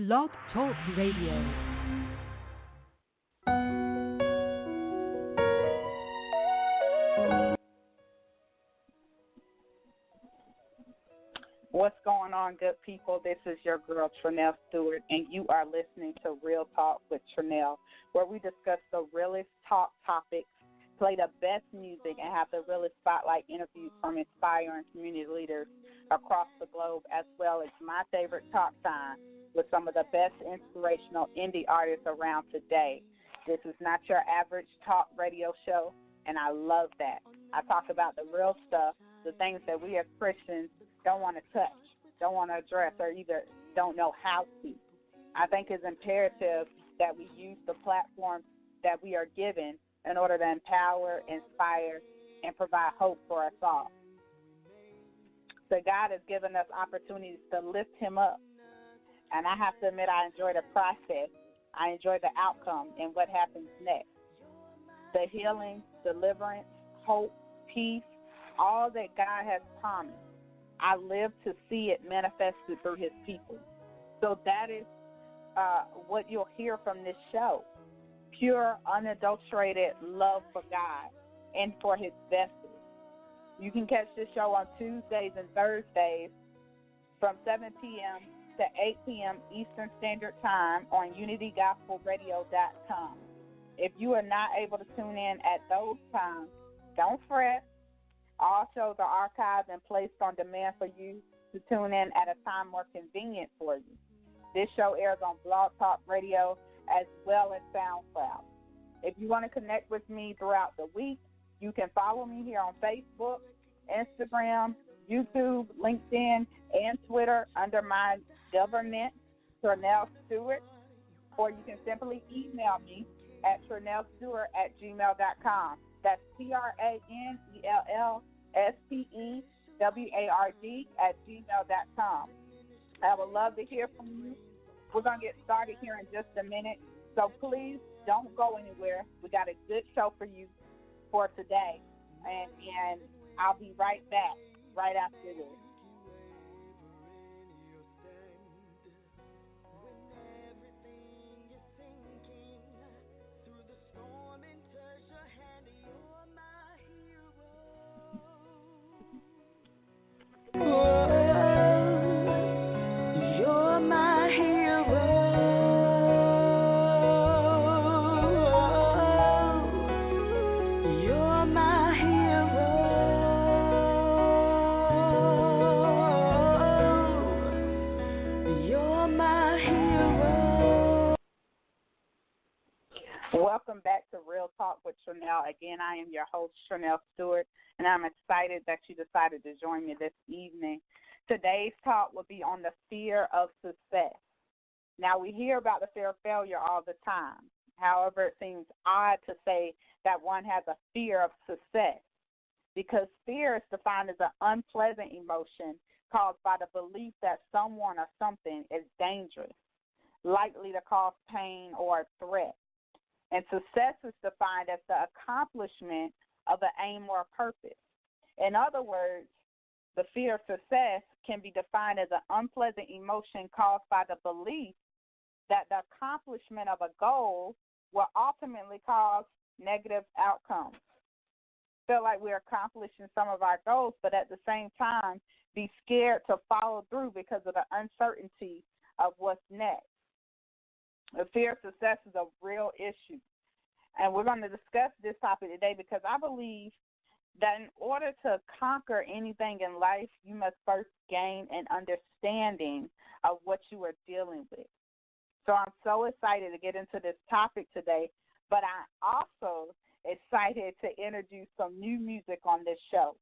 Blog Talk Radio. What's going on, good people? This is your girl, Trinell Stewart, and you are listening to Real Talk with Trinell, where we discuss the realest talk topics, play the best music, and have the realest spotlight interviews from inspiring community leaders across the globe, as well as my favorite talk time with some of the best inspirational indie artists around today. This is not your average talk radio show, and I love that. I talk about the real stuff, the things that we as Christians don't want to touch, don't want to address, or either don't know how to. I think it's imperative that we use the platforms that we are given in order to empower, inspire, and provide hope for us all. So God has given us opportunities to lift him up. And I have to admit, I enjoy the process. I enjoy the outcome and what happens next. The healing, deliverance, hope, peace, all that God has promised. I live to see it manifested through his people. So that is what you'll hear from this show. Pure, unadulterated love for God and for his vessels. You can catch this show on Tuesdays and Thursdays from 7 p.m. to 8 p.m. Eastern Standard Time on UnityGospelRadio.com. If you are not able to tune in at those times, don't fret. All shows are archived and placed on demand for you to tune in at a time more convenient for you. This show airs on Blog Talk Radio as well as SoundCloud. If you want to connect with me throughout the week, you can follow me here on Facebook, Instagram, YouTube, LinkedIn, and Twitter under my government, Trinell Stewart, or you can simply email me at TrinellStewart@gmail.com. That's TRANELLSTEWARD@gmail.com. I would love to hear from you. We're going to get started here in just a minute, so please don't go anywhere. We got a good show for you for today, and I'll be right back right after this. Welcome back to Real Talk with Trinell. Again, I am your host, Trinell Stewart, and I'm excited that you decided to join me this evening. Today's talk will be on the fear of success. Now, we hear about the fear of failure all the time. However, it seems odd to say that one has a fear of success because fear is defined as an unpleasant emotion caused by the belief that someone or something is dangerous, likely to cause pain or a threat. And success is defined as the accomplishment of an aim or a purpose. In other words, the fear of success can be defined as an unpleasant emotion caused by the belief that the accomplishment of a goal will ultimately cause negative outcomes. Feel like we're accomplishing some of our goals, but at the same time, be scared to follow through because of the uncertainty of what's next. The fear of success is a real issue. And we're going to discuss this topic today because I believe that in order to conquer anything in life, you must first gain an understanding of what you are dealing with. So I'm so excited to get into this topic today, but I'm also excited to introduce some new music on this show.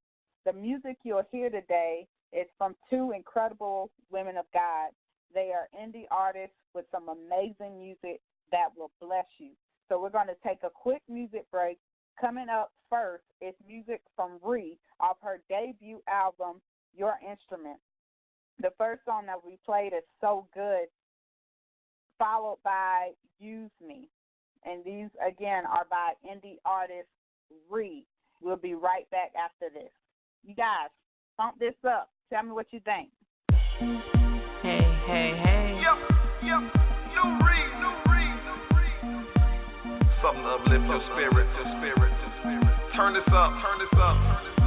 The music you'll hear today is from two incredible women of God. They are indie artists with some amazing music that will bless you. So we're going to take a quick music break. Coming up first is music from Ree off her debut album, Your Instrument. The first song that we played is So Good, followed by Use Me. And these, again, are by indie artist Ree. We'll be right back after this. You guys, pump this up. Tell me what you think. Hey, hey, hey. Yep. Something to uplift your spirit. Turn this up.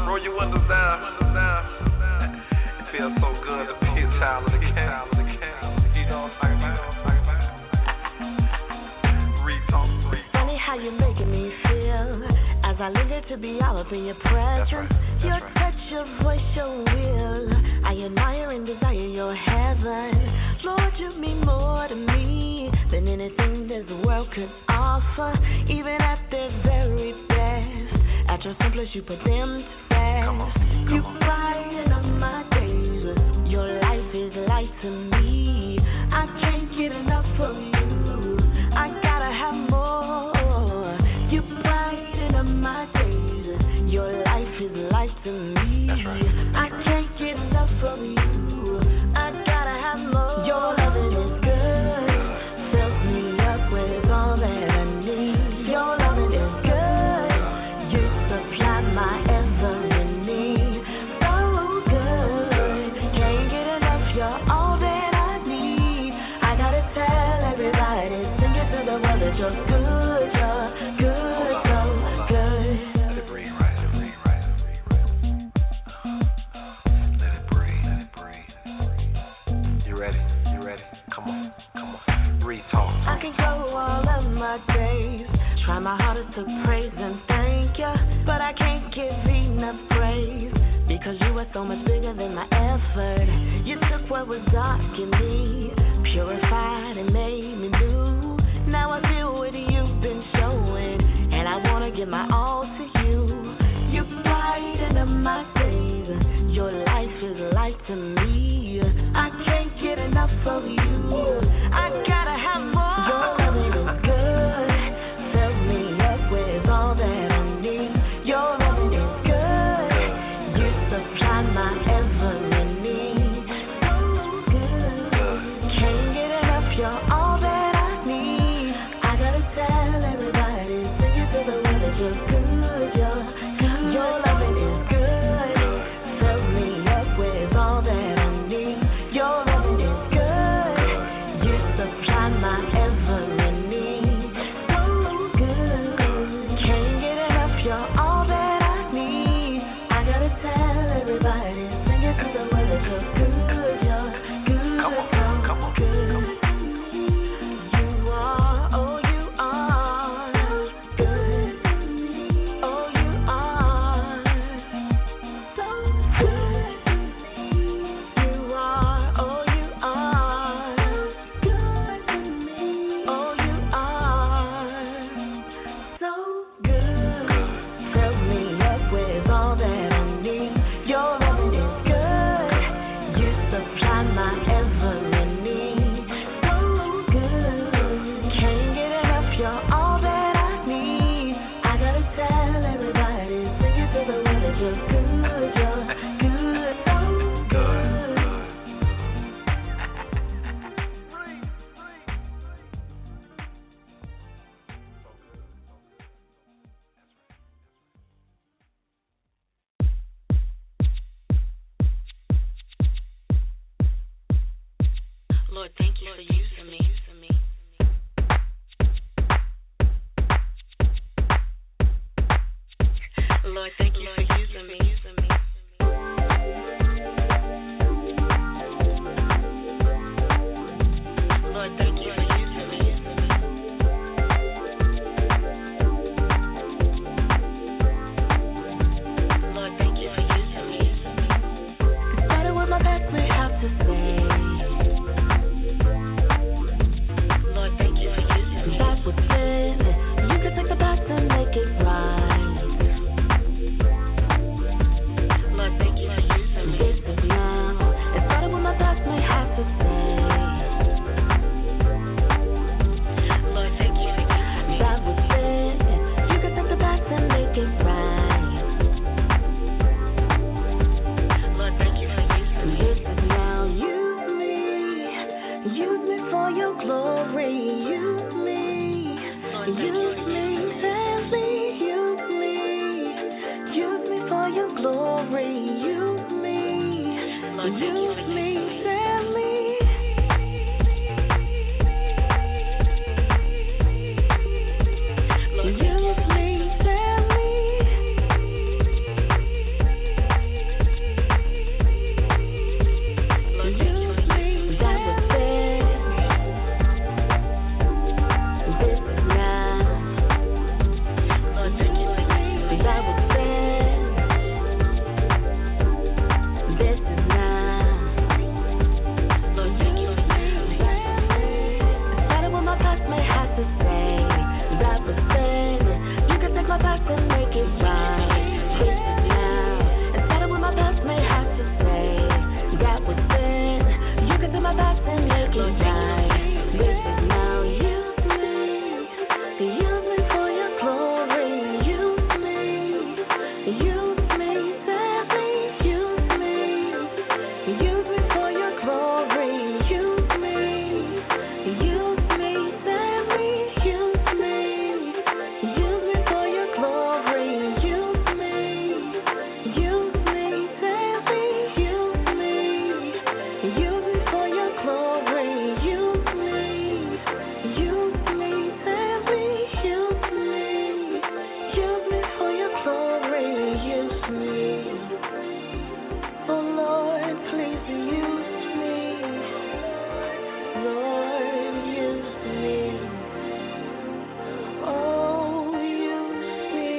Roll your windows down. It feels so good to be a child of the king. You know what I'm talking about? Retalk. Funny how you're making me feel as I linger to be all up in your presence. Your touch, your voice, your will. I admire and desire your heaven. Lord, you mean more to me than anything this world could offer. Even at their very best, at your simplest you put them to rest. You brighten up my days. Your life is light to me. I can't get enough of you. I gotta have more. You brighten up my days. Your life is light to me. I can't get enough of you. I gotta have more. Your loving is good. Fills me up with all that I need. Your loving is good. You supply my every need. So good. Can't get enough. You're all that I need. I gotta tell everybody, sing it to the world that you're good. You're good, so good. Let it breathe, right? Let it breathe. You ready? Come on. Retalk. I can go all of my days, try my hardest to praise and thank you, but I can't give enough praise, because you are so much bigger than my effort. You took what was dark in me, purified and made me new. Now I feel what you've been showing, and I wanna give my all to you. You brighten up my days, your life is light to me. I can't get enough of you. I gotta have more. Your loving is good. Fill me up with all that I need. Your loving is good. You supply my every need. So good. Can't get enough. You're all that I need. I gotta tell everybody, sing it to the world that you're good. You're good. Your loving is good. Fill me up with all that I need. Your loving is good. You supply my every need. So good. Can't get enough. You're all that I need. I gotta tell everybody, sing it to the world that you're good. You're good. Come on. Good. You are, oh you are good. Oh you are so good. You are, oh you are good to me. Oh you are so good. Fill me up with all that I need. Your loving is good. You supply my every need. So good. Can't get enough. You're all that I need. I gotta tell everybody, sing it to the world that you're good. You're good. So good. Lord, thank you for using me. Lord, thank you for using me. Lord, thank you for using me. Lord, thank you for using me. Started with my back, we have to say. Lord, thank you for using me. Back with sin, you can take the past and make it right. Lord, thank you for using me. This is now. It started with my past, we have to say. Lord, thank you for using me. Back with sin, you can take the past and make it right. Lord, thank you for using me. This is now. Use me for your glory. Use me. Use me, save me. Use me for your glory. Use me. Use me, save me. it right. This is now. In spite of what my past may have to say, that was then. You can take my past and make it right. This is now. Use me. Use me for your glory. Use me. Use me. Save me. Use me. Use me for your glory. Use me. Use me. Save me. Use me. Use me for your glory. Use me. Use me. Save me. Use me. Use me for your glory. Use me. Use me. Save me. Use me. Use me for your glory. Use me. Oh Lord, please use me. Lord, use me. Oh, use me.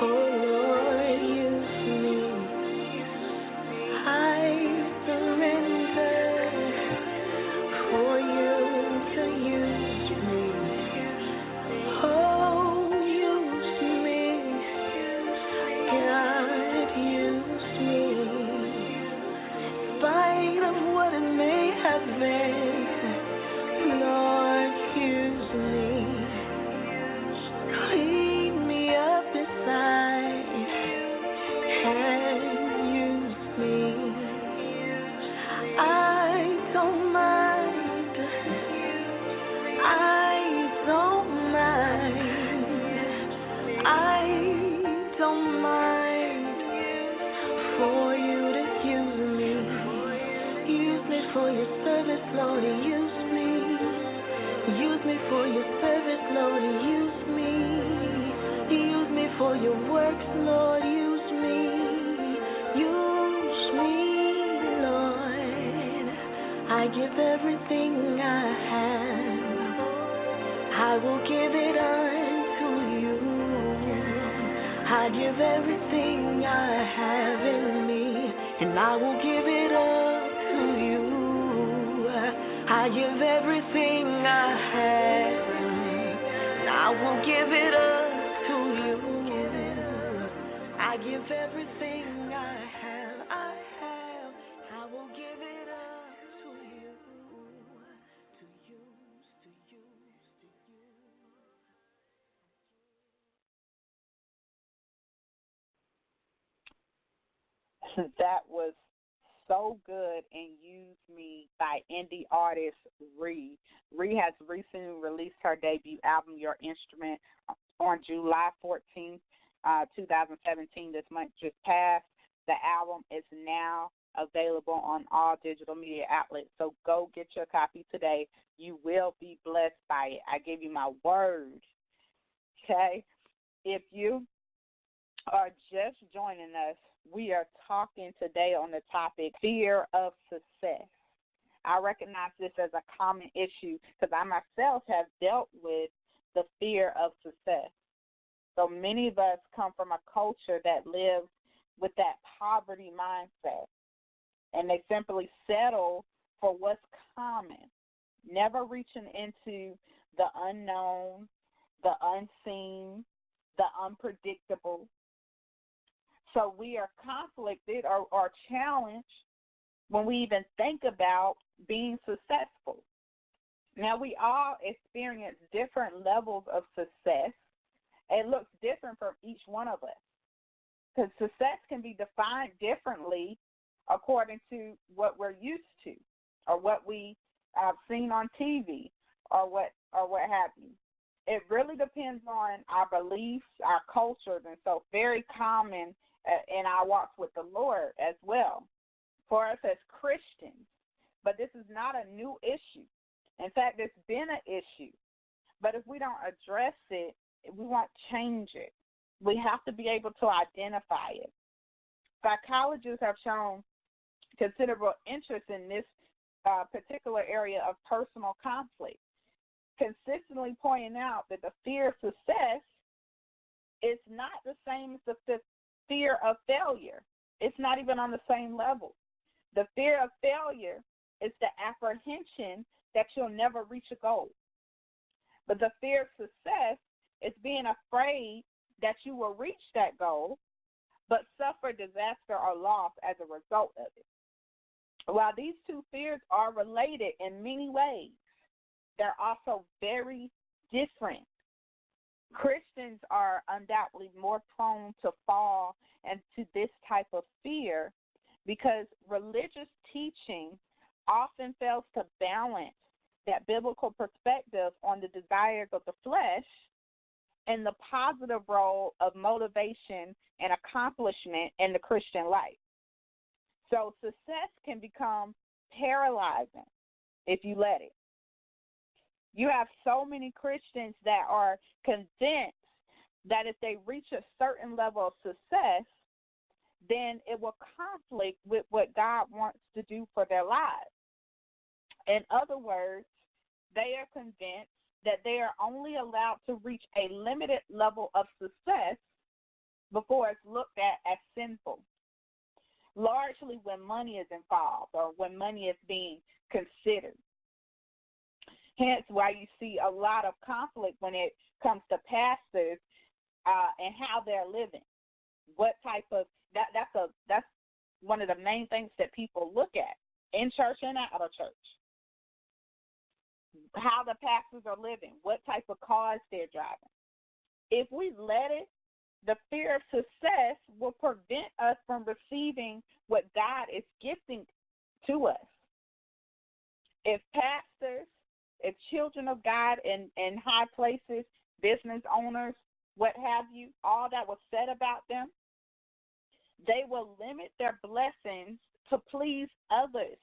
Oh Lord, use me. I surrender for you to use me. Oh, use me. God, use me. In spite of what it may have been, Lord, use me. Clean me up inside and use me. I don't mind. I don't mind. I don't mind for you to use me. Use me for your service, Lord. Use me. Use me for your service, Lord. Use me. Use me for your works, Lord. Use me. Use me, Lord. I give everything I have. I will give it unto you. I give everything I have in me, and I will give it up to you. I give everything I have, and I will give it up to you. I give everything I have, I will give it up to you, to you, to you, to you. That was so good and Use Me by indie artist Ree. Ree has recently released her debut album, Your Instrument, on July 14th, 2017. This month just passed. The album is now available on all digital media outlets, so go get your copy today. You will be blessed by it. I give you my word. Okay? If you are just joining us, we are talking today on the topic fear of success. I recognize this as a common issue because I myself have dealt with the fear of success. So many of us come from a culture that lives with that poverty mindset, and they simply settle for what's common, never reaching into the unknown, the unseen, the unpredictable. So we are conflicted or challenged when we even think about being successful. Now, we all experience different levels of success. It looks different from each one of us, because success can be defined differently according to what we're used to or what we have seen on TV or what have you. It really depends on our beliefs, our cultures, and so very common in our walks with the Lord as well for us as Christians. But this is not a new issue. In fact, it's been an issue. But if we don't address it, we won't change it. We have to be able to identify it. Psychologists have shown considerable interest in this particular area of personal conflict, consistently pointing out that the fear of success is not the same as the fear of failure. It's not even on the same level. The fear of failure is the apprehension that you'll never reach a goal. But the fear of success is being afraid that you will reach that goal, but suffer disaster or loss as a result of it. While these two fears are related in many ways, they're also very different. Christians are undoubtedly more prone to fall into this type of fear because religious teaching often fails to balance that biblical perspective on the desires of the flesh and the positive role of motivation and accomplishment in the Christian life. So success can become paralyzing if you let it. You have so many Christians that are convinced that if they reach a certain level of success, then it will conflict with what God wants to do for their lives. In other words, they are convinced that they are only allowed to reach a limited level of success before it's looked at as sinful, largely when money is involved or when money is being considered. Hence why you see a lot of conflict when it comes to pastors and how they're living. What type of that's one of the main things that people look at in church and out of church. How the pastors are living, what type of cars they're driving. If we let it, the fear of success will prevent us from receiving what God is gifting to us. If pastors, if children of God in high places, business owners, what have you, all that was said about them, they will limit their blessings to please others.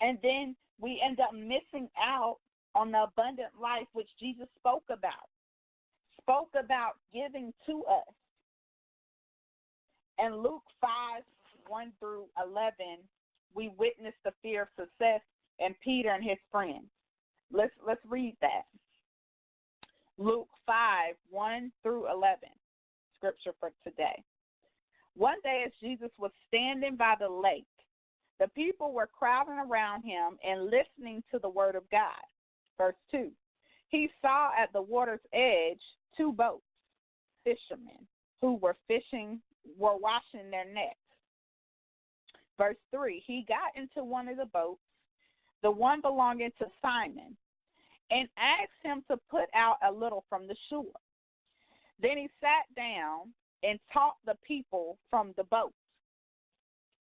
And then we end up missing out on the abundant life which Jesus spoke about giving to us. In Luke 5:1-11, we witness the fear of success in Peter and his friends. Let's read that. Luke 5:1-11, scripture for today. One day as Jesus was standing by the lake, the people were crowding around him and listening to the word of God. Verse 2, he saw at the water's edge 2 boats, fishermen who were washing their nets. Verse 3, he got into one of the boats, the one belonging to Simon, and asked him to put out a little from the shore. Then he sat down and taught the people from the boat.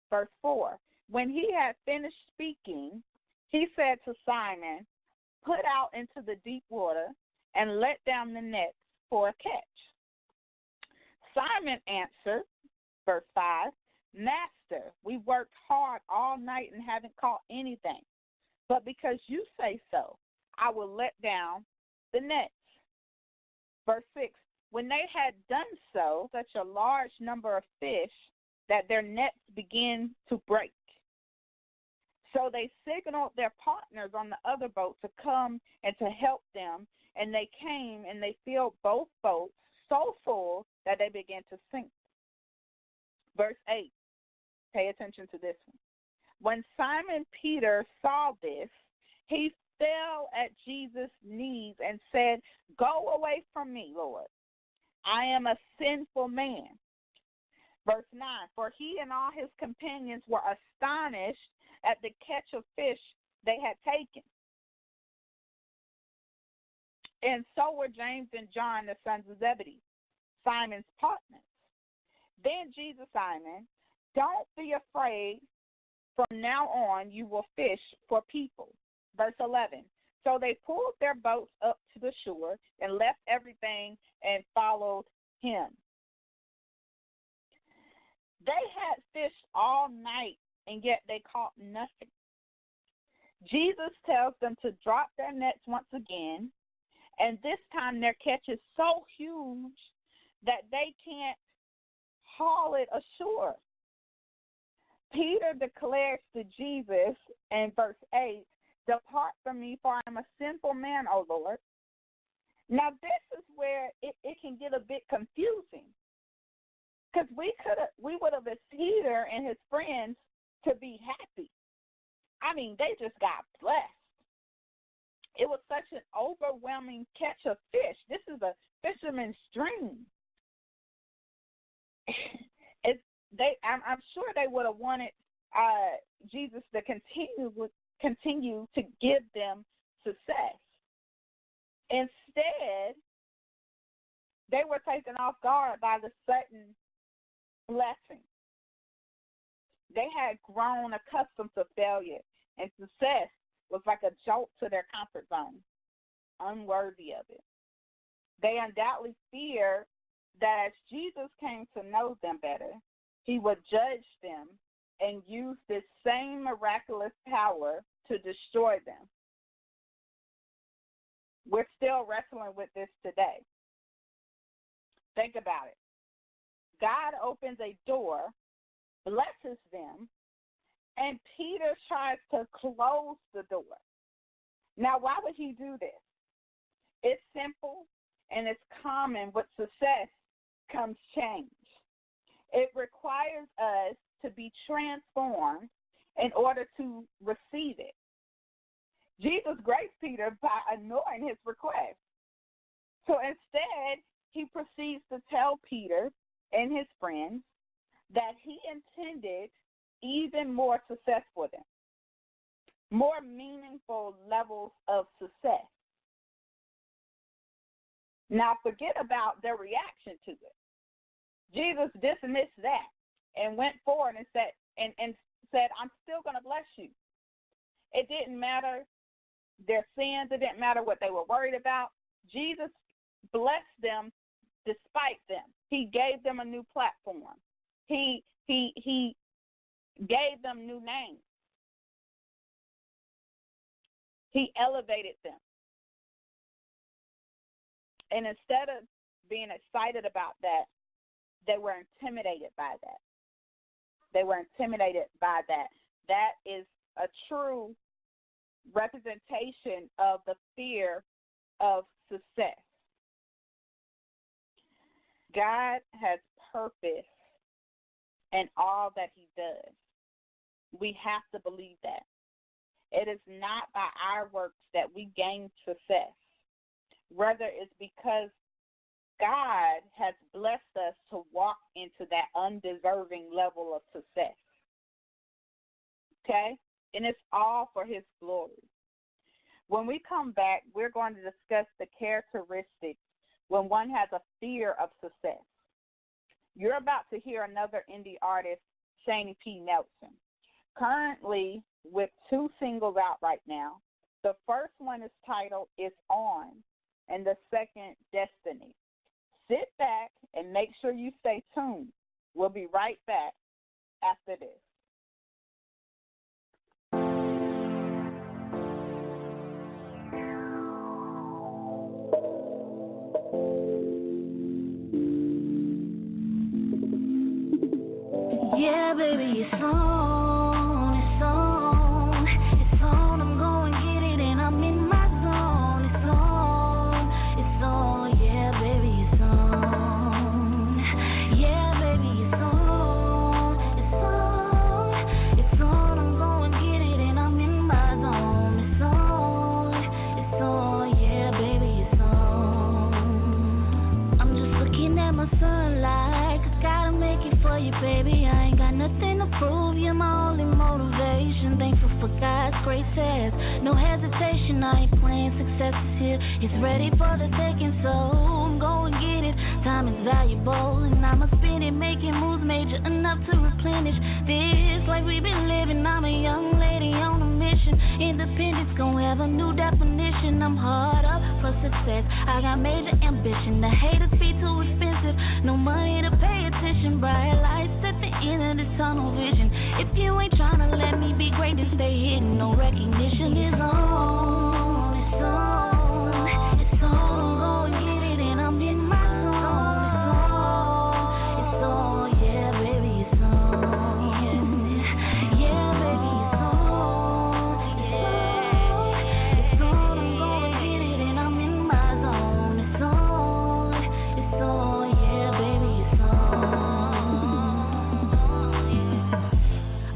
Verse 4, when he had finished speaking, he said to Simon, put out into the deep water and let down the nets for a catch. Simon answered, verse 5, Master, we worked hard all night and haven't caught anything. But because you say so, I will let down the nets. Verse 6, when they had done so, such a large number of fish that their nets began to break. So they signaled their partners on the other boat to come and to help them, and they came and they filled both boats so full that they began to sink. Verse 8, pay attention to this one. When Simon Peter saw this, he fell at Jesus' knees and said, go away from me, Lord. I am a sinful man. Verse 9, for he and all his companions were astonished at the catch of fish they had taken. And so were James and John, the sons of Zebedee, Simon's partners. Then Jesus, Simon, don't be afraid. From now on, you will fish for people. Verse 11, so they pulled their boats up to the shore and left everything and followed him. They had fished all night, and yet they caught nothing. Jesus tells them to drop their nets once again, and this time their catch is so huge that they can't haul it ashore. Peter declares to Jesus in verse 8, depart from me, for I am a sinful man, O Lord. Now this is where it can get a bit confusing, because we would have asked Peter and his friends to be happy. I mean, they just got blessed. It was such an overwhelming catch of fish. This is a fisherman's dream. I'm sure they would have wanted Jesus to continue to give them success. Instead, they were taken off guard by the sudden blessing. They had grown accustomed to failure, and success was like a jolt to their comfort zone, unworthy of it. They undoubtedly feared that as Jesus came to know them better, he would judge them and use this same miraculous power to destroy them. We're still wrestling with this today. Think about it. God opens a door, blesses them, and Peter tries to close the door. Now, why would he do this? It's simple and it's common. With success comes change. It requires us to be transformed in order to receive it. Jesus graced Peter by ignoring his request. So instead, he proceeds to tell Peter and his friends that he intended even more success for them, more meaningful levels of success. Now, forget about their reaction to it. Jesus dismissed that and went forward and said, I'm still going to bless you. It didn't matter their sins. It didn't matter what they were worried about. Jesus blessed them despite them. He gave them a new platform. He gave them new names. He elevated them. And instead of being excited about that, they were intimidated by that. They were intimidated by that. That is a true representation of the fear of success. God has purpose in all that he does. We have to believe that. It is not by our works that we gain success. Rather, it's because God has blessed us to walk into that undeserving level of success. Okay? And it's all for his glory. When we come back, we're going to discuss the characteristics when one has a fear of success. You're about to hear another indie artist, Shani P. Nelson, currently with 2 singles out right now. The first one is titled It's On, and the second, Destiny. Sit back and make sure you stay tuned. We'll be right back after this. Yeah, baby, it's on, it's on, it's on. I'm going to get it and I'm in my zone. It's on, yeah, baby, it's on. Yeah, baby, it's on, it's on. I'm going to get it and I'm in my zone. It's on, yeah, baby, it's on. I'm just looking at my sunlight, 'cause gotta make it for you, baby. Nothing to prove, you're my only motivation. Thankful for God's great test. No hesitation, I ain't playing, success is here. It's ready for the taking, so I'm going to get it. Time is valuable, and I'ma spend it making moves major enough to replenish this life we've been living. I'm a young lady on a mission. Independence gon' have a new definition. I'm hard up for success. I got major ambition. The haters be too expensive. No money to pay attention. Bright lights at the end of this tunnel vision. If you ain't tryna let me be great, then stay hidden. No recognition is on. It's on. It's on. I'm gonna get it and I'm in my zone. It's on. Yeah, baby, it's on. Yeah, baby, it's on. Yeah, it's on. I'm gonna get it and I'm in my zone. It's on. It's on. Yeah, baby, it's on.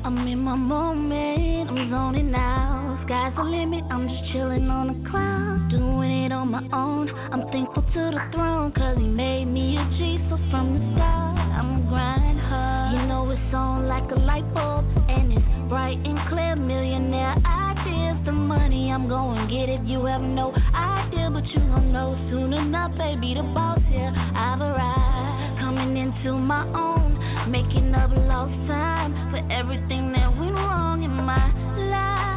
I'm in my moment, I'm zoning out. Sky's the limit, I'm just chilling on a cloud, doing it on my own. I'm thankful to the throne, cause he made me a G. So from the start, I'ma grind hard. You know it's on like a light bulb, and it's bright and clear. Millionaire ideas, the money, I'm going get it. You have no idea, but you gon' know soon enough, baby. The boss here, I've arrived, coming into my own, making up lost time for everything that went wrong in my life.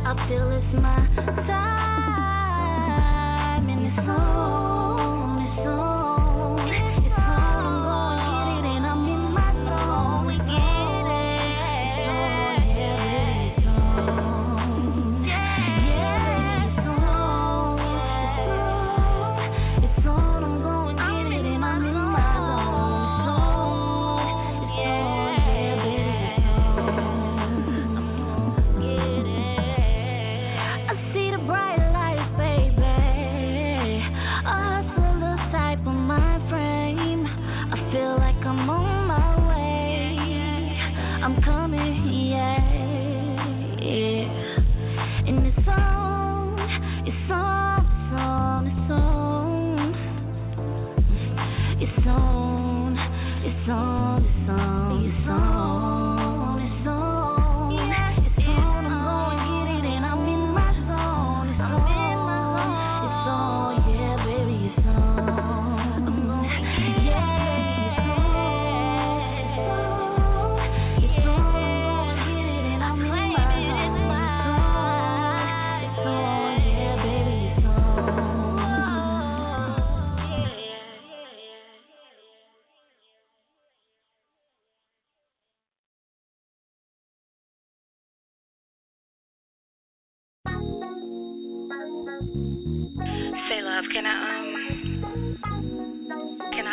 I feel it's my time, and it's on, it's on, it's on. I'm going get it, and I'm in my zone. We get it, it's on, yeah, it's on, it's on. I'm going get it, and I'm in my zone. It's on, yeah, baby, it's on. I see the bright lights, baby. A hustler type of mind frame. I feel like I'm on my way. I'm coming, yeah, yeah. And it's on, it's on, it's on, it's on, it's on, it's on, it's on, it's on, it's on. It's on, I'm going get it, and I'm in my zone. It's on, it's on, yeah, baby, it's on. Yeah, it's on, it's on, I'm going get it, and I'm in my zone. It's on, yeah, baby, it's on. Say, love, can I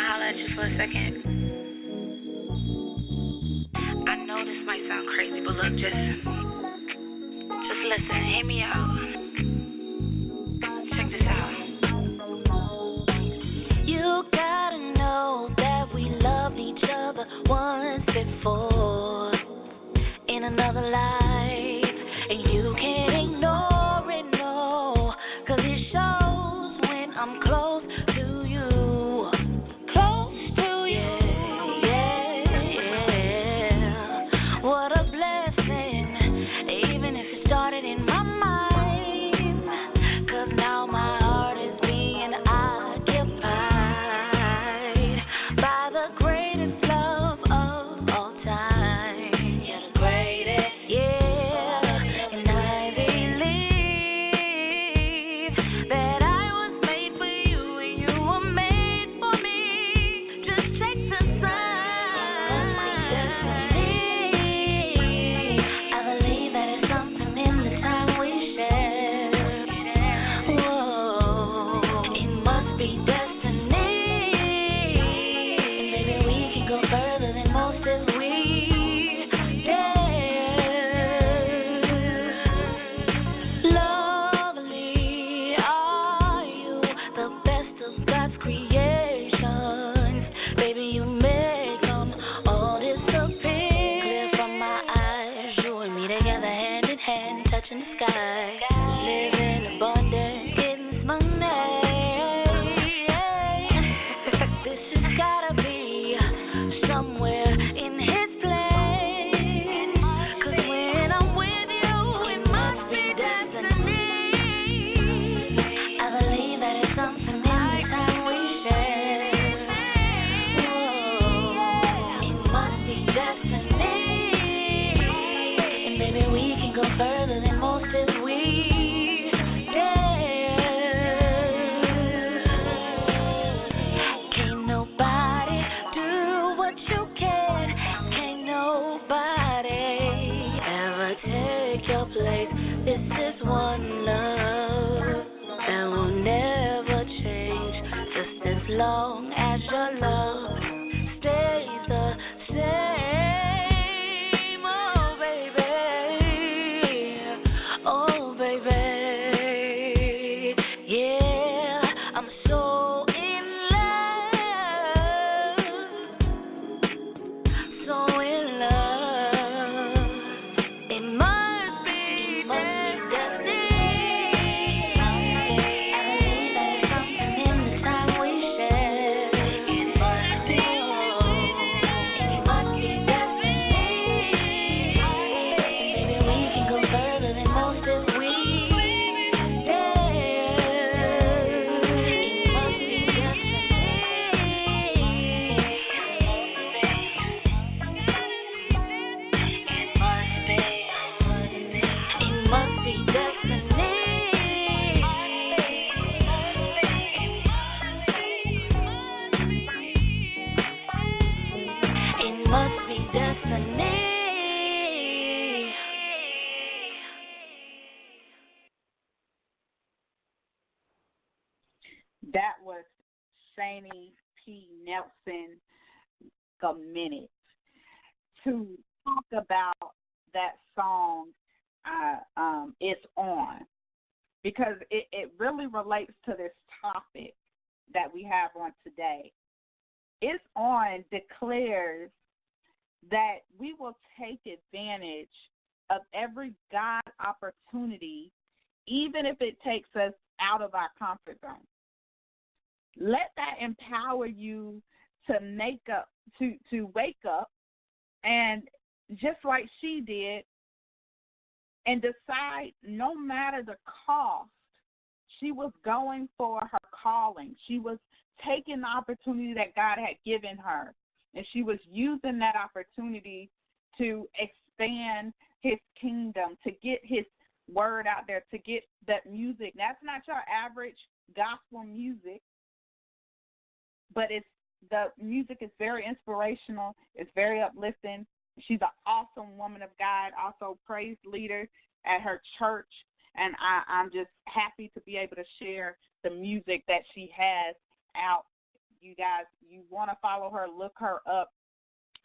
holler at you for a second? I know this might sound crazy, but look, just listen, hear me out. Check this out. You gotta know that we loved each other once before in another life, and you can't ignore it, no, cause it shows when I'm close to you. Close to you, yeah. What a blessing, even if it started in my mind. That was Shani P. Nelson, a minute, to talk about that song, It's On, because it really relates to this topic that we have on today. It's On declares that we will take advantage of every God opportunity, even if it takes us out of our comfort zone. Let that empower you to wake up and, just like she did, and decide, no matter the cost, she was going for her calling. She was taking the opportunity that God had given her, and she was using that opportunity to expand his kingdom, to get his word out there, to get that music. That's not your average gospel music, but the music is very inspirational. It's very uplifting. She's an awesome woman of God, also praise leader at her church, and I'm just happy to be able to share the music that she has out. You guys, you want to follow her, look her up,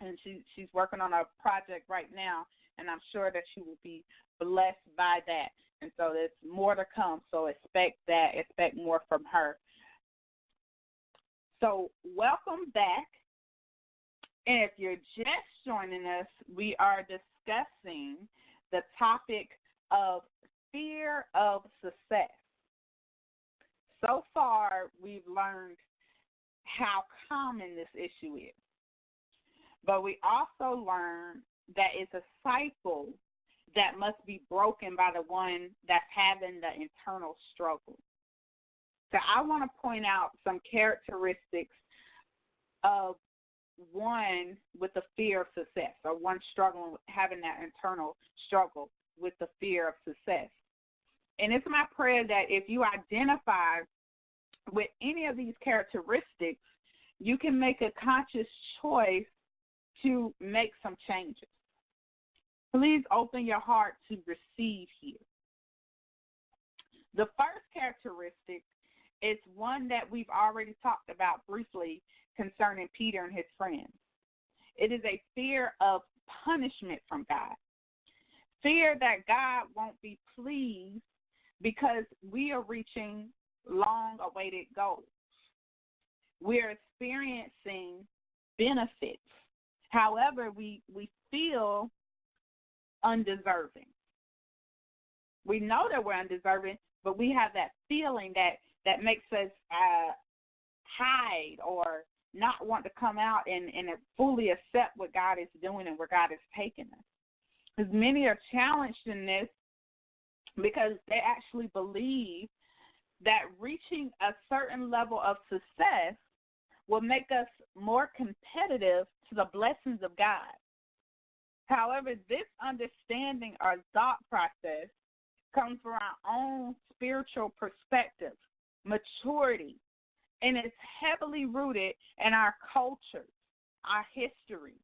and she's working on a project right now, and I'm sure that she will be blessed by that. And so there's more to come, so expect more from her. So welcome back. And if you're just joining us, we are discussing the topic of fear of success. So far, we've learned how common this issue is. But we also learned that it's a cycle that must be broken by the one that's having the internal struggle. So I want to point out some characteristics of one with the fear of success, or one struggling with having that internal struggle with the fear of success. And it's my prayer that if you identify with any of these characteristics, you can make a conscious choice to make some changes. Please open your heart to receive here. The first characteristic is one that we've already talked about briefly concerning Peter and his friends. It is a fear of punishment from God. Fear that God won't be pleased because we are reaching long-awaited goals. We're experiencing benefits. However, we feel undeserving. We know that we're undeserving, but we have that feeling that makes us hide or not want to come out and fully accept what God is doing and where God is taking us. Because many are challenged in this because they actually believe that reaching a certain level of success will make us more competitive to the blessings of God. However, this understanding or thought process comes from our own spiritual perspective, maturity, and it's heavily rooted in our culture, our history.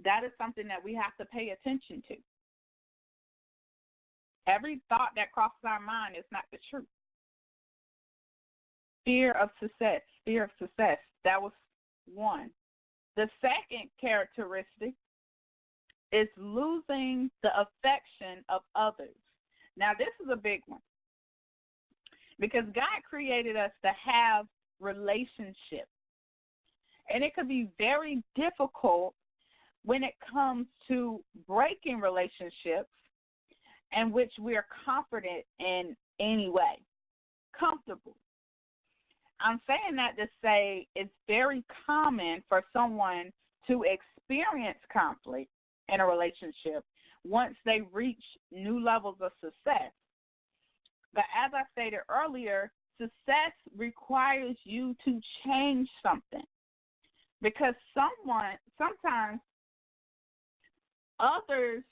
That is something that we have to pay attention to. Every thought that crosses our mind is not the truth. Fear of success, that was one. The second characteristic is losing the affection of others. Now, this is a big one because God created us to have relationships, and it could be very difficult when it comes to breaking relationships in which we are confident in any way, comfortable. I'm saying that to say it's very common for someone to experience conflict in a relationship once they reach new levels of success. But as I stated earlier, success requires you to change something because sometimes others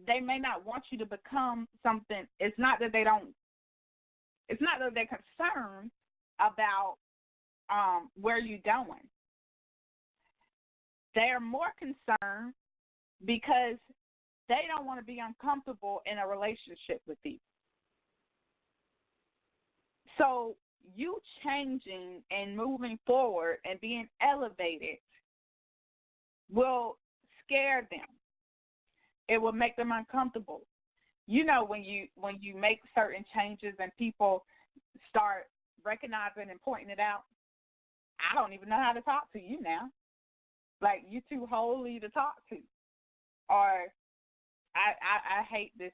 they may not want you to become something. It's not that they're concerned about where you're going. They're more concerned because they don't want to be uncomfortable in a relationship with you. So you changing and moving forward and being elevated will scare them. It will make them uncomfortable. You know, when you make certain changes and people start recognizing and pointing it out, I don't even know how to talk to you now. Like, you too holy to talk to. Or I hate this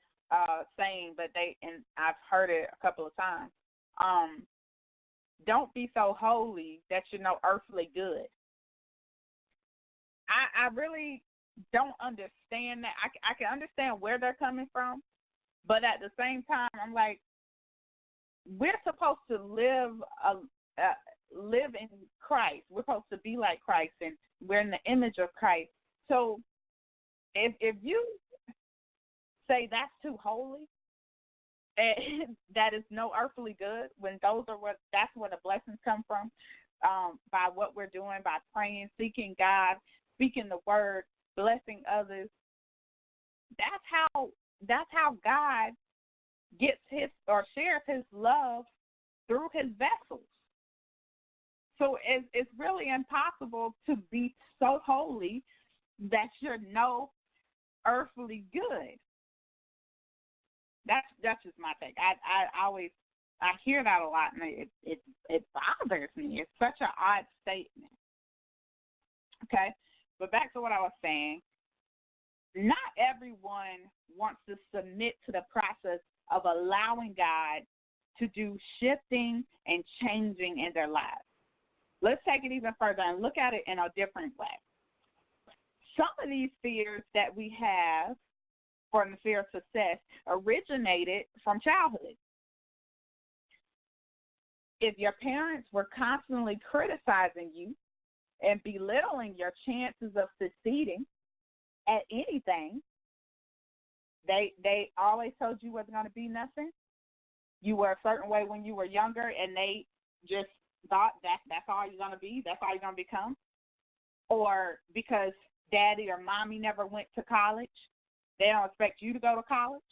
saying, but and I've heard it a couple of times. Don't be so holy that you're no earthly good. I really don't understand that. I can understand where they're coming from, but at the same time, I'm like, we're supposed to live in Christ. We're supposed to be like Christ, and we're in the image of Christ. So if you say that's too holy, and that is no earthly good, when that's where the blessings come from, by what we're doing, by praying, seeking God, speaking the word, blessing others. That's how God gets his or shares his love through his vessels. So it's really impossible to be so holy that you're no earthly good. That's just my take. I hear that a lot, and it bothers me. It's such an odd statement. Okay, but back to what I was saying. Not everyone wants to submit to the process of allowing God to do shifting and changing in their lives. Let's take it even further and look at it in a different way. Some of these fears that we have from the fear of success originated from childhood. If your parents were constantly criticizing you and belittling your chances of succeeding at anything, they always told you wasn't going to be nothing. You were a certain way when you were younger, and they just thought that's all you're going to be, that's all you're going to become. Or because daddy or mommy never went to college, they don't expect you to go to college.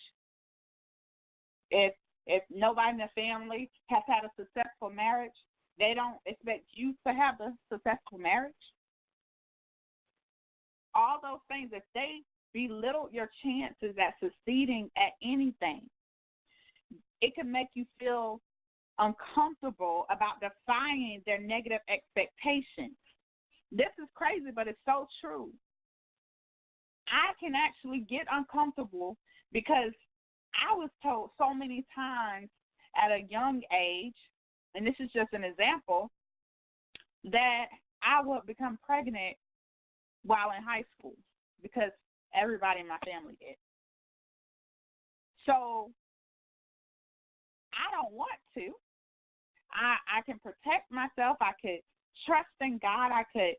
If nobody in the family has had a successful marriage, they don't expect you to have a successful marriage. All those things, if they belittle your chances at succeeding at anything, it can make you feel uncomfortable about defying their negative expectations. This is crazy, but it's so true. I can actually get uncomfortable because I was told so many times at a young age, and this is just an example, that I would become pregnant while in high school because everybody in my family did. So I don't want to. I can protect myself. I could trust in God. I could,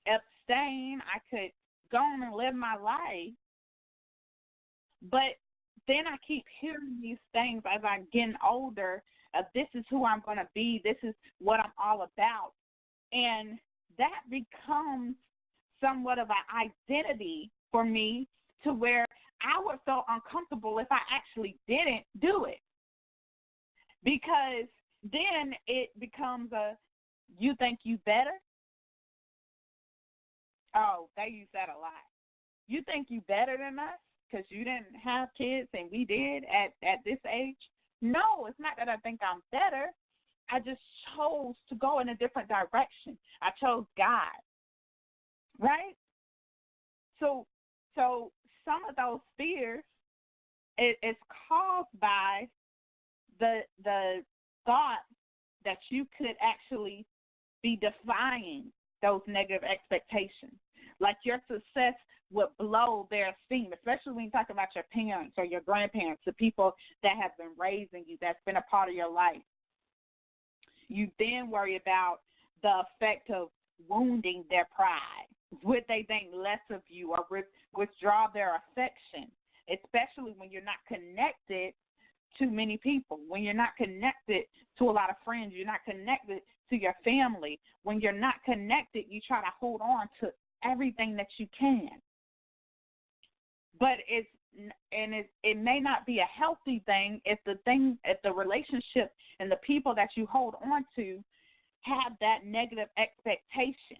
abstain. I could go on and live my life. But then I keep hearing these things as I'm getting older of this is who I'm going to be. This is what I'm all about. And that becomes somewhat of an identity for me to where I would feel uncomfortable if I actually didn't do it. Because then it becomes you think you better? Oh, they use that a lot. You think you better than us because you didn't have kids and we did at this age? No, it's not that I think I'm better. I just chose to go in a different direction. I chose God, right? So some of those fears is caused by the thought that you could actually be defying those negative expectations. Like your success would blow their esteem, especially when you talk about your parents or your grandparents, the people that have been raising you, that's been a part of your life. You then worry about the effect of wounding their pride. Would they think less of you or withdraw their affection, especially when you're not connected to many people, when you're not connected to a lot of friends, you're not connected to your family. When you're not connected, you try to hold on to everything that you can. But and it may not be a healthy thing if the relationship and the people that you hold on to have that negative expectation,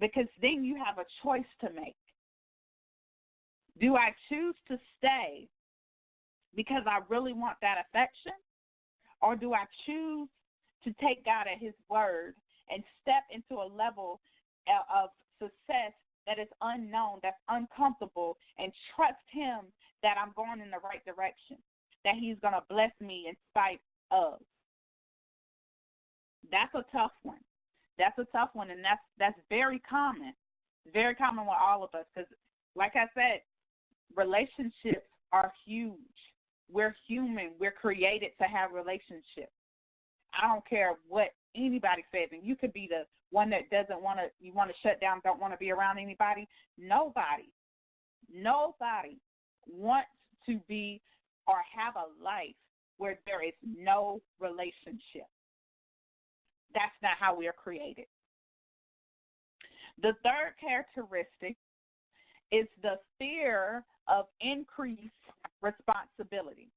because then you have a choice to make. Do I choose to stay because I really want that affection, or do I choose to take God at his word and step into a level of success that is unknown, that's uncomfortable, and trust him that I'm going in the right direction, that he's going to bless me in spite of? That's a tough one. That's a tough one, and that's very common with all of us, because, like I said, relationships are huge. We're human. We're created to have relationships. I don't care what anybody says, and you could be the one that doesn't want to, you want to shut down, don't want to be around anybody. Nobody wants to be or have a life where there is no relationship. That's not how we are created. The third characteristic is the fear of increased responsibility.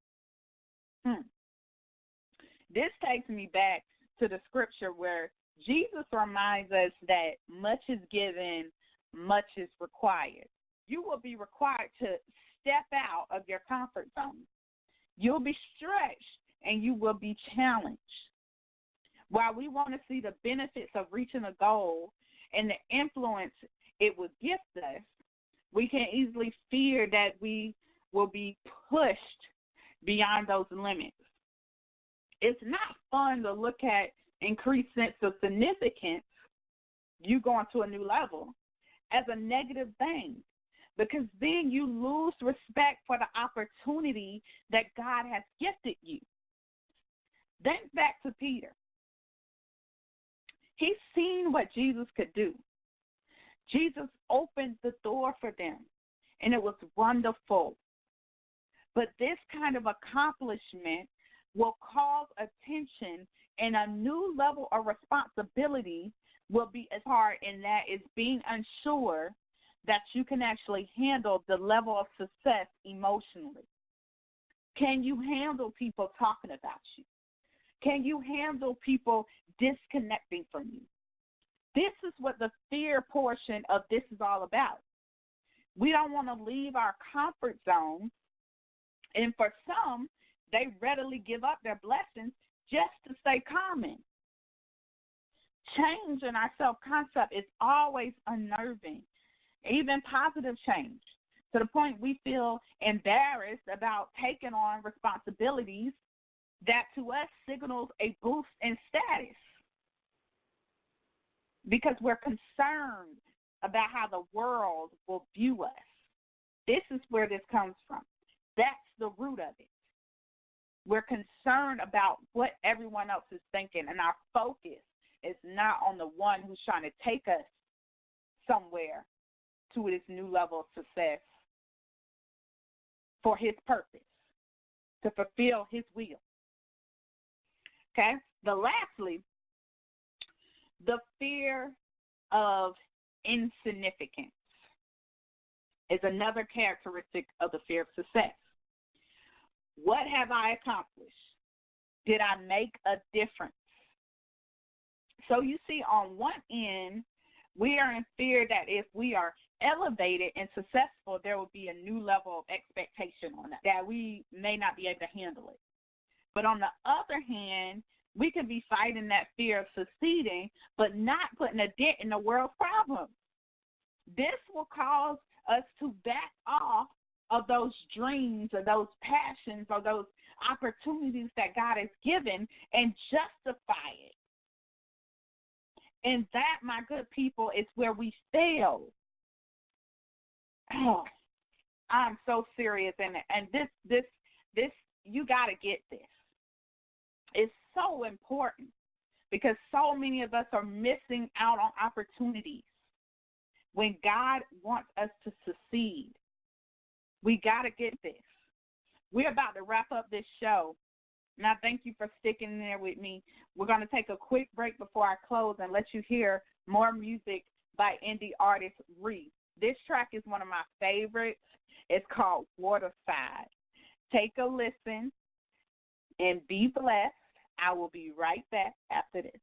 This takes me back to the scripture where Jesus reminds us that much is given, much is required. You will be required to step out of your comfort zone. You'll be stretched and you will be challenged. While we want to see the benefits of reaching a goal and the influence it will gift us, we can easily fear that we will be pushed beyond those limits. It's not fun to look at increased sense of significance, you going to a new level, as a negative thing, because then you lose respect for the opportunity that God has gifted you. Think back to Peter. He's seen what Jesus could do. Jesus opened the door for them, and it was wonderful. But this kind of accomplishment will cause attention, and a new level of responsibility will be as hard, and that is being unsure that you can actually handle the level of success emotionally. Can you handle people talking about you? Can you handle people disconnecting from you? This is what the fear portion of this is all about. We don't want to leave our comfort zone, and for some, they readily give up their blessings just to stay common. Change in our self-concept is always unnerving, even positive change, to the point we feel embarrassed about taking on responsibilities that to us signals a boost in status, because we're concerned about how the world will view us. This is where this comes from. That's the root of it. We're concerned about what everyone else is thinking, and our focus is not on the one who's trying to take us somewhere to this new level of success for his purpose, to fulfill his will. Okay? Lastly, the fear of insignificance is another characteristic of the fear of success. What have I accomplished? Did I make a difference? So you see, on one end, we are in fear that if we are elevated and successful, there will be a new level of expectation on us, that we may not be able to handle it. But on the other hand, we can be fighting that fear of succeeding, but not putting a dent in the world's problems. This will cause us to back off of those dreams or those passions or those opportunities that God has given and justify it. And that, my good people, is where we fail. Oh, I'm so serious, and this you got to get this. It's so important because so many of us are missing out on opportunities when God wants us to succeed. We got to get this. We're about to wrap up this show, and I thank you for sticking there with me. We're going to take a quick break before I close and let you hear more music by indie artist Ree. This track is one of my favorites. It's called Waterside. Take a listen and be blessed. I will be right back after this.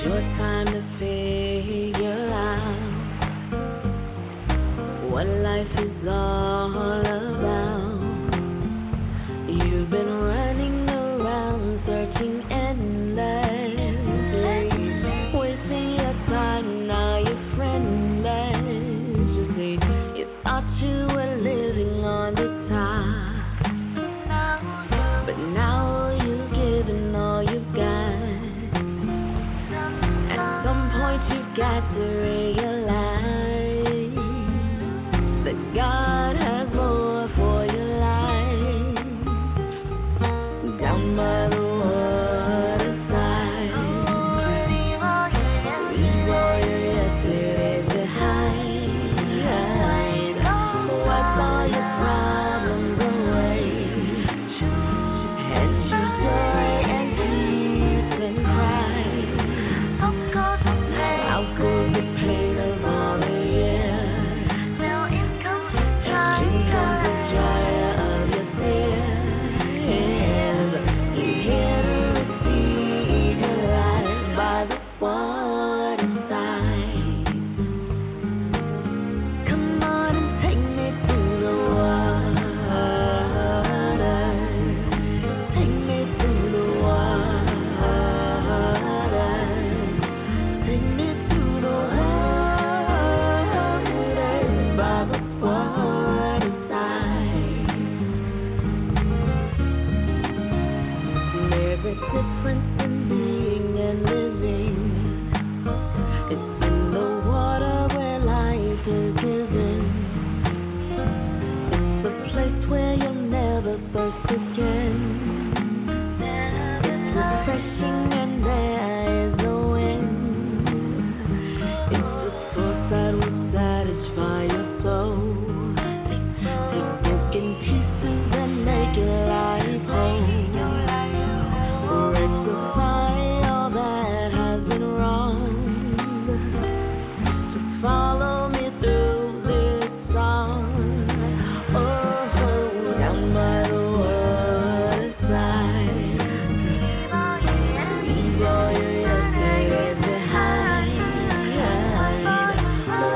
Short time to figure out what life is all about. You've been running around searching endlessly, wasting your time, now you're friendless. You see, you thought you were living on the top, but now you're giving all you've got. At some point you've got to realize that God has more for your life. Down by the waterside, leave all your yesterdays behind. Wipe all your problems away, and choose joy and peace and pride. Out goes the pain of all the years. Now in comes the joy of your tears. You're here to receive your life by the waterside. Come on and take me through the water. Take me through the water. Take me through the waters by the waterside. There's a difference in being and living. It's in the water where life is given. It's a place where you'll never thirst again. It's refreshing and there is no end. It's the source that will satisfy your soul. Take broken pieces and make your life whole. Rectify all that has been wrong. Just follow me through this song. Oh, down by the waterside. Leave all your yesterdays behind.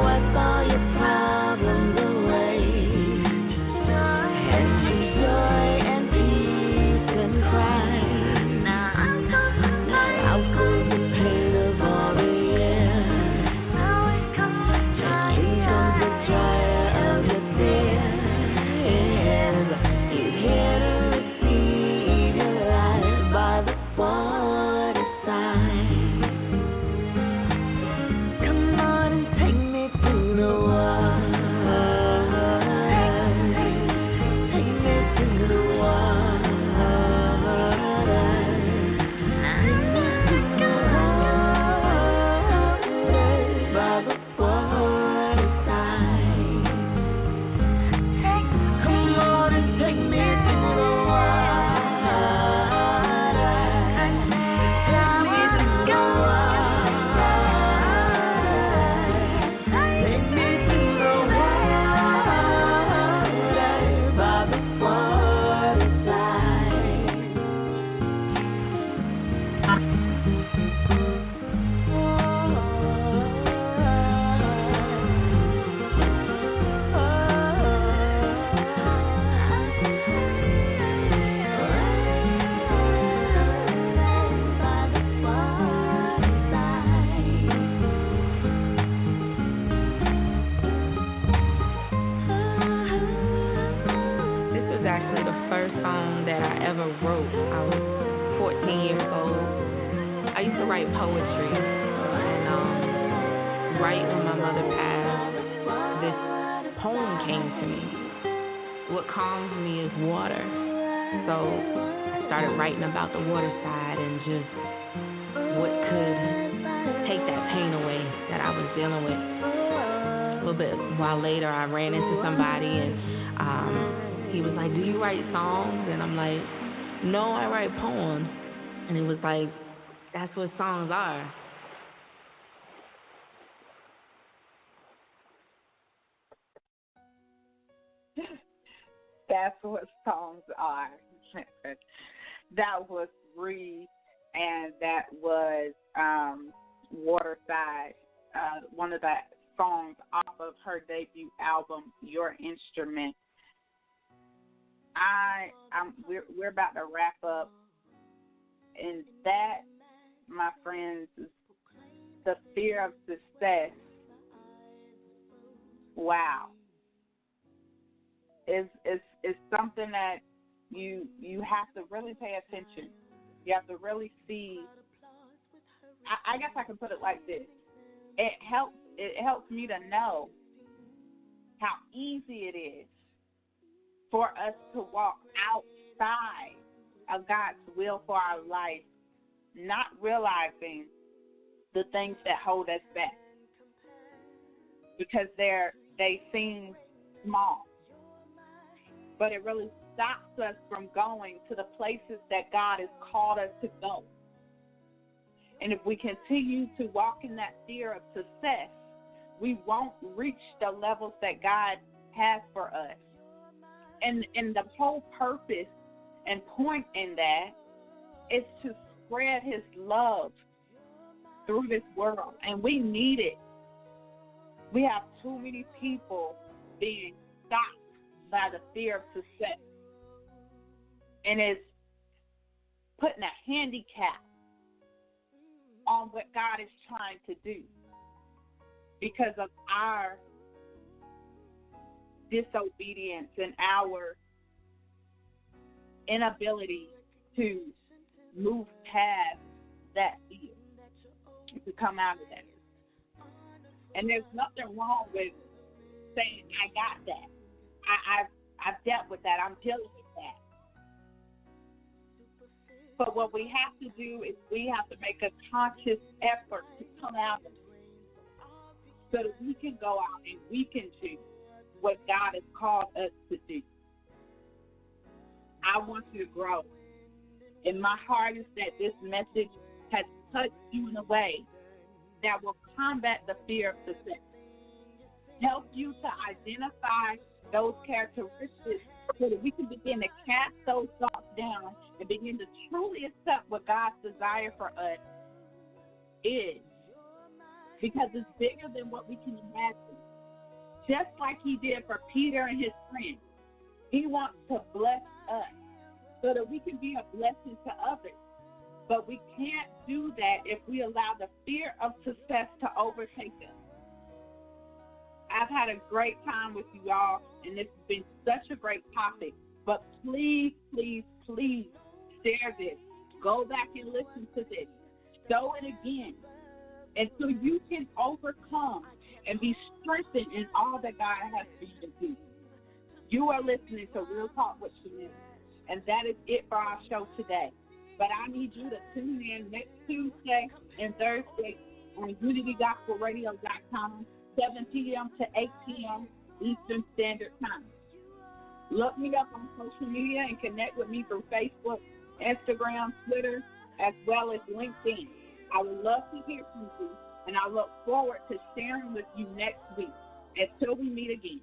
Wipe all your problems away, and choose joy and peace and pride. Out goes the pain of all the years. In comes the joy of your tears. You're here to receive your life by the waterside. Come on and take me through the water. Take me through the water. Take me through the waters by the waterside. Come on and take me through the water. Take me through the water. Take me through the water by the This was actually the first song that I ever wrote. I was 14 years old. I used to write poetry, and right when my mother passed, this poem came to me. What calms me is water. So I started writing about the water side and just what could take that pain away that dealing with. A little bit while later, I ran into somebody, and he was like, "Do you write songs?" And I'm like, "No, I write poems." And he was like, "That's what songs are." That's what songs are. That was Reed, and that was Waterside, one of the songs off of her debut album, Your Instrument. We're about to wrap up, and that, my friends, the fear of success. Wow. Is something that you have to really pay attention. You have to really see. I guess I can put it like this. It helps me to know how easy it is for us to walk outside of God's will for our life, not realizing the things that hold us back because they seem small. But it really stops us from going to the places that God has called us to go. And if we continue to walk in that fear of success, we won't reach the levels that God has for us. And the whole purpose and point in that is to spread His love through this world. And we need it. We have too many people being stopped by the fear of success. And it's putting a handicap on what God is trying to do because of our disobedience and our inability to move past that fear, to come out of that. And there's nothing wrong with saying, I got that. I've dealt with that. I'm dealing with that. But what we have to do is we have to make a conscious effort to come out of it so that we can go out and we can do what God has called us to do. I want you to grow. And my heart is that this message has touched you in a way that will combat the fear of success. Help you to identify those characteristics so that we can begin to cast those thoughts down and begin to truly accept what God's desire for us is. Because it's bigger than what we can imagine. Just like He did for Peter and his friends, He wants to bless us so that we can be a blessing to others. But we can't do that if we allow the fear of success to overtake us. I've had a great time with you all, and this has been such a great topic. But please, please, please share this. Go back and listen to this. Show it again. And so you can overcome and be strengthened in all that God has for you to do. You are listening to Real Talk with Chanel, and that is it for our show today. But I need you to tune in next Tuesday and Thursday on UnityGospelRadio.com, 7 p.m. to 8 p.m. Eastern Standard Time. Look me up on social media and connect with me through Facebook, Instagram, Twitter, as well as LinkedIn. I would love to hear from you, and I look forward to sharing with you next week. Until we meet again.